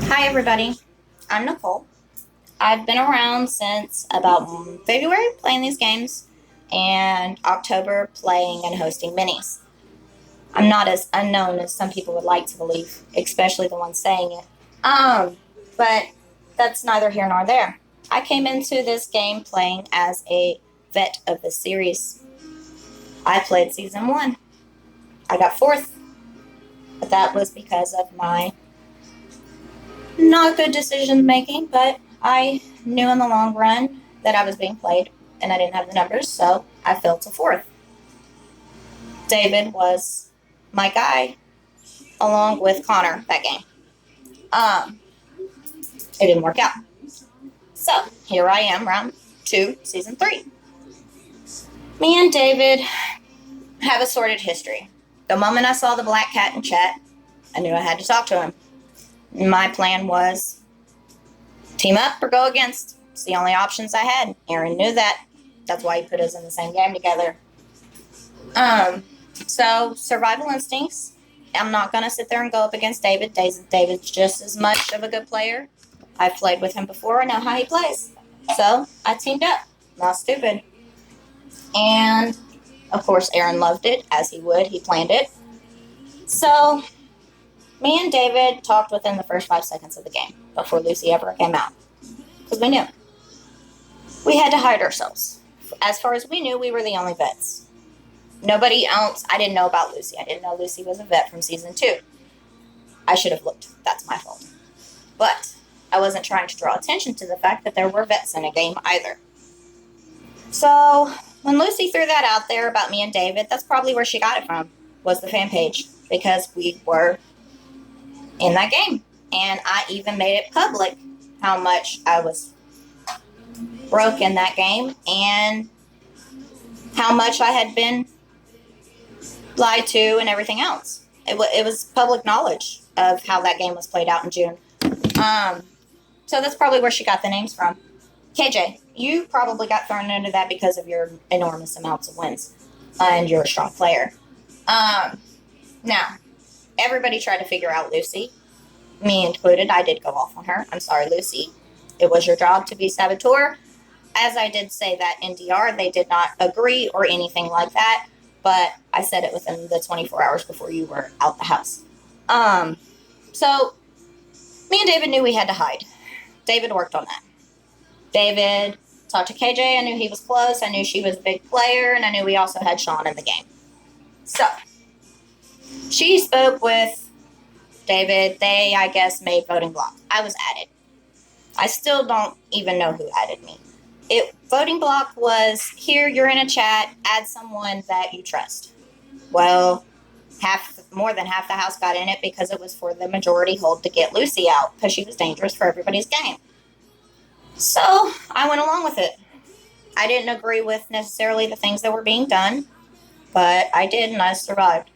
Hi, everybody. I'm Nicole. I've been around since about February playing these games and October playing and hosting minis. I'm not as unknown as some people would like to believe, especially the ones saying it. But that's neither here nor there. I came into this game playing as a vet of the series. I played season one. I got fourth, but that was because of my not good decision making, but I knew in the long run that I was being played and I didn't have the numbers, so I fell to fourth. David was my guy along with Connor that game. Um, it didn't work out. So here I am, round two, season three. Me and David have a sordid history. The moment I saw the black cat in chat, I knew I had to talk to him. My plan was team up or go against. It's the only options I had. Aaron knew that. That's why he put us in the same game together. So survival instincts. I'm not gonna sit there and go up against David. David's just as much of a good player. I've played with him before. I know how he plays. So I teamed up. Not stupid. And of course, Aaron loved it as he would. He planned it. So me and David talked within the first 5 seconds of the game before Lucy ever came out because we knew we had to hide ourselves. As far as we knew, we were the only vets. Nobody else. I didn't know about Lucy. I didn't know Lucy was a vet from season two. I should have looked. That's my fault. But I wasn't trying to draw attention to the fact that there were vets in a game either. So when Lucy threw that out there about me and David, that's probably where she got it from, was the fan page, because we were in that game. And I even made it public how much I was broke in that game and how much I had been lied to and everything else. It was public knowledge of how that game was played out in June. So that's probably where she got the names from. KJ, you probably got thrown into that because of your enormous amounts of wins, and you're a strong player. Now, everybody tried to figure out Lucy, me included. I did go off on her. I'm sorry, Lucy. It was your job to be saboteur. As I did say that in DR, they did not agree or anything like that, but I said it within the 24 hours before you were out the house. So me and David knew we had to hide. David worked on that. David talked to KJ. I knew he was close. I knew she was a big player, and I knew we also had Sean in the game. So she spoke with David. They, I guess, made voting block. I was added. I still don't even know who added me. Voting block was here. You're in a chat. Add someone that you trust. Well, more than half the house got in it because it was for the majority hold to get Lucy out because she was dangerous for everybody's game. So I went along with it. I didn't agree with necessarily the things that were being done, but I did, and I survived.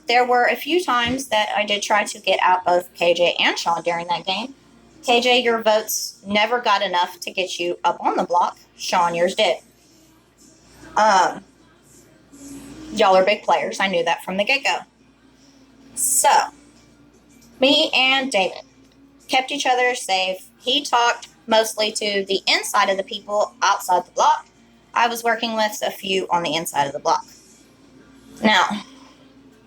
There were a few times that I did try to get out both KJ and Sean during that game. KJ, your votes never got enough to get you up on the block. Sean, yours did. Y'all are big players. I knew that from the get-go. So, me and David kept each other safe. He talked mostly to the inside of the people outside the block. I was working with a few on the inside of the block. Now,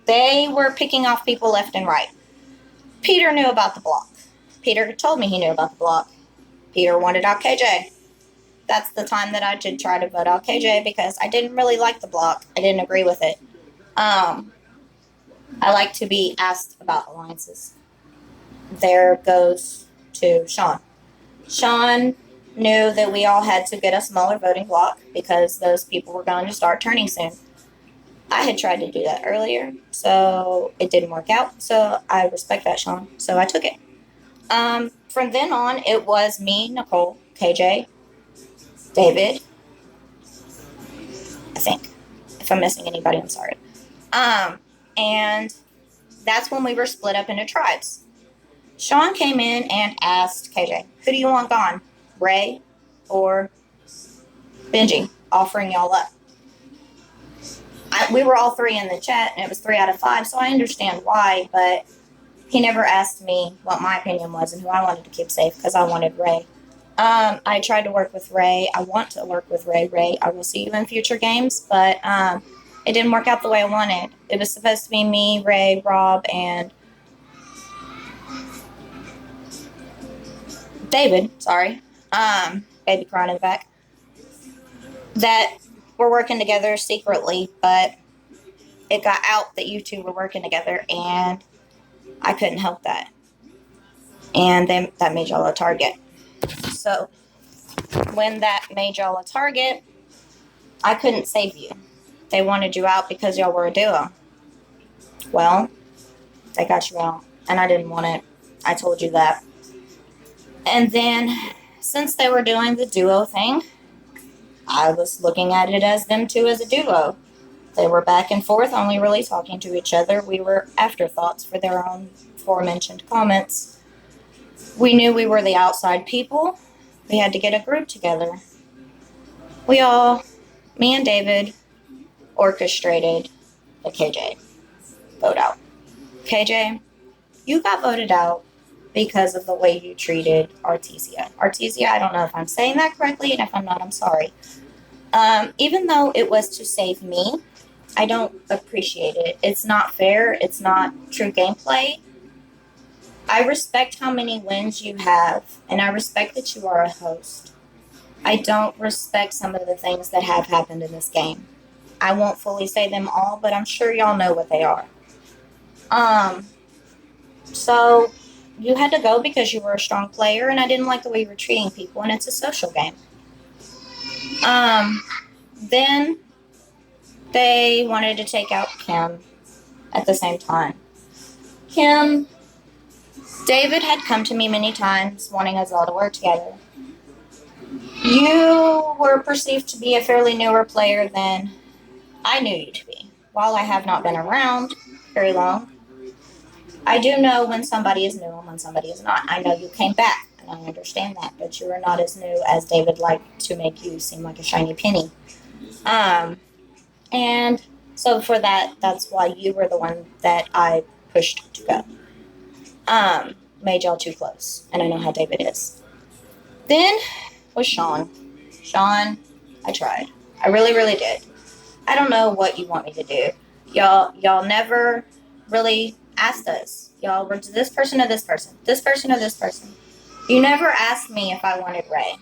they were picking off people left and right. Peter knew about the block. Peter told me he knew about the block. Peter wanted out KJ. That's the time that I did try to vote out KJ because I didn't really like the block. I didn't agree with it. I like to be asked about alliances. There goes to Sean. Sean knew that we all had to get a smaller voting block because those people were going to start turning soon. I had tried to do that earlier, so it didn't work out. So I respect that, Sean. So I took it. From then on, it was me, Nicole, KJ, David. I think. If I'm missing anybody, I'm sorry. And that's when we were split up into tribes. Sean came in and asked KJ, who do you want gone? Ray or Benji? Offering y'all up. We were all three in the chat, and it was 3 out of 5, so I understand why, but He never asked me what my opinion was and who I wanted to keep safe because I wanted Ray. I tried to work with Ray. I want to work with Ray. Ray, I will see you in future games, but it didn't work out the way I wanted. It was supposed to be me, Ray, Rob, and David. Sorry, baby crying in the back. That were working together secretly, but it got out that you two were working together, and I couldn't help that. And then that made y'all a target. So when that made y'all a target, I couldn't save you. They wanted you out because y'all were a duo. Well, they got you out, and I didn't want it. I told you that. And then, since they were doing the duo thing, I was looking at it as them two as a duo. They were back and forth, only really talking to each other. We were afterthoughts for their own aforementioned comments. We knew we were the outside people. We had to get a group together. Me and David, orchestrated the KJ vote out. KJ, you got voted out because of the way you treated Artesia. Artesia, I don't know if I'm saying that correctly, and if I'm not, I'm sorry. Even though it was to save me, I don't appreciate it. It's not fair. It's not true gameplay. I respect how many wins you have, and I respect that you are a host. I don't respect some of the things that have happened in this game. I won't fully say them all, but I'm sure y'all know what they are. So you had to go because you were a strong player, and I didn't like the way you were treating people, and it's a social game. Then they wanted to take out Kim at the same time. David had come to me many times wanting us all to work together. You were perceived to be a fairly newer player than I knew you to be. While I have not been around very long, I do know when somebody is new and when somebody is not. I know you came back, and I understand that, but you are not as new as David liked to make you seem like a shiny penny. And so for that, that's why you were the one that I pushed to go. Made y'all too close, and I know how David is. Then was Sean. Sean, I tried. I really, really did. I don't know what you want me to do. Y'all never really asked us. Y'all were this person or this person, this person or this person. You never asked me if I wanted Ray.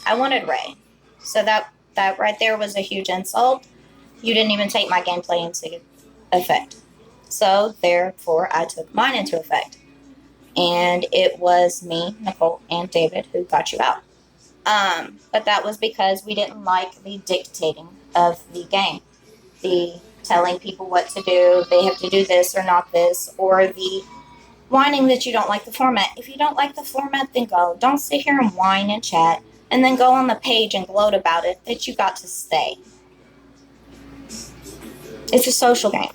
I wanted Ray. So that right there was a huge insult. You didn't even take my gameplay into effect. So therefore, I took mine into effect. And it was me, Nicole, and David who got you out. But that was because we didn't like the dictating of the game. The telling people what to do, they have to do this or not this, or the whining that you don't like the format. If you don't like the format, then go. Don't sit here and whine and chat, and then go on the page and gloat about it that you got to stay. It's a social game.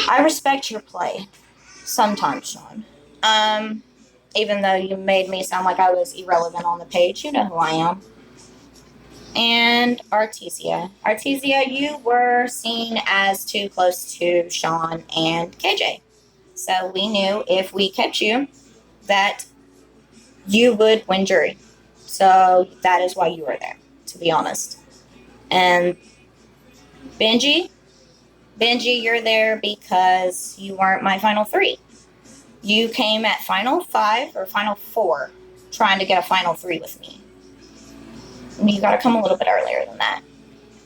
I respect your play. Sometimes, Sean. Even though you made me sound like I was irrelevant on the page, you know who I am. And Artesia. Artesia, you were seen as too close to Sean and KJ. So we knew if we kept you, that you would win jury. So that is why you were there, to be honest. And Benji, you're there because you weren't my final three. You came at final 5 or final 4 trying to get a final 3 with me. And you got to come a little bit earlier than that.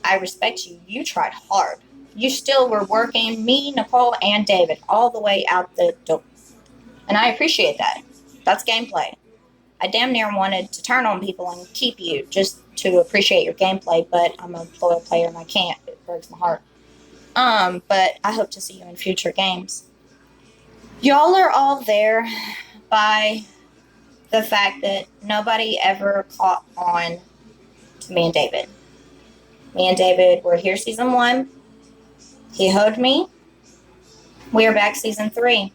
I respect you. You tried hard. You still were working me, Nicole, and David all the way out the door. And I appreciate that. That's gameplay. I damn near wanted to turn on people and keep you just to appreciate your gameplay, but I'm a loyal player and I can't. It breaks my heart. But I hope to see you in future games. Y'all are all there by the fact that nobody ever caught on to me and David. Me and David were here season 1. He hoed me. We are back season 3.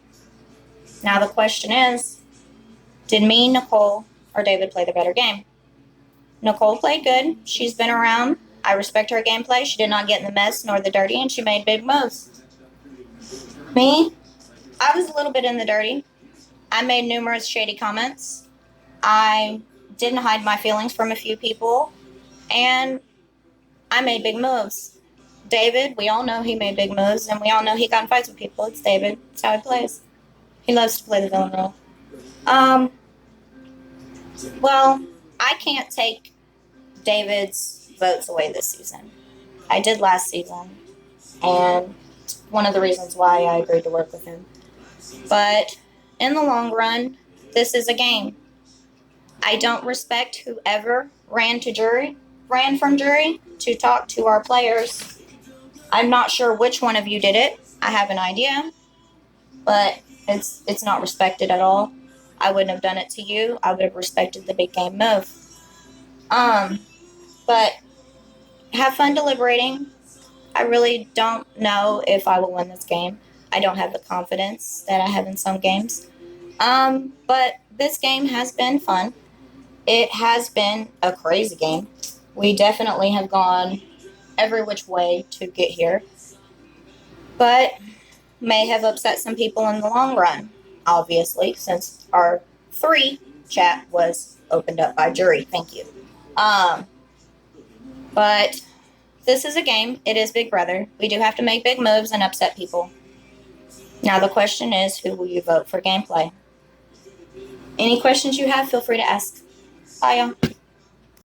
Now the question is, did me, Nicole, or David play the better game? Nicole played good. She's been around. I respect her gameplay. She did not get in the mess nor the dirty, and she made big moves. Me, I was a little bit in the dirty. I made numerous shady comments. I didn't hide my feelings from a few people, and I made big moves. David, we all know he made big moves, and we all know he got in fights with people. It's David. It's how he plays. He loves to play the villain role. Um, well, I can't take David's votes away this season. I did last season, and one of the reasons why I agreed to work with him. But in the long run, this is a game. I don't respect whoever ran from jury to talk to our players. I'm not sure which one of you did it. I have an idea, but it's not respected at all. I wouldn't have done it to you. I would have respected the big game move. Um, but have fun deliberating. I really don't know if I will win this game. I don't have the confidence that I have in some games. But this game has been fun. It has been a crazy game. We definitely have gone every which way to get here, but may have upset some people in the long run, obviously, since our 3 chat was opened up by jury. Thank you. Um, but this is a game. It is Big Brother. We do have to make big moves and upset people. Now the question is, who will you vote for gameplay? Any questions you have, feel free to ask. Bye, y'all.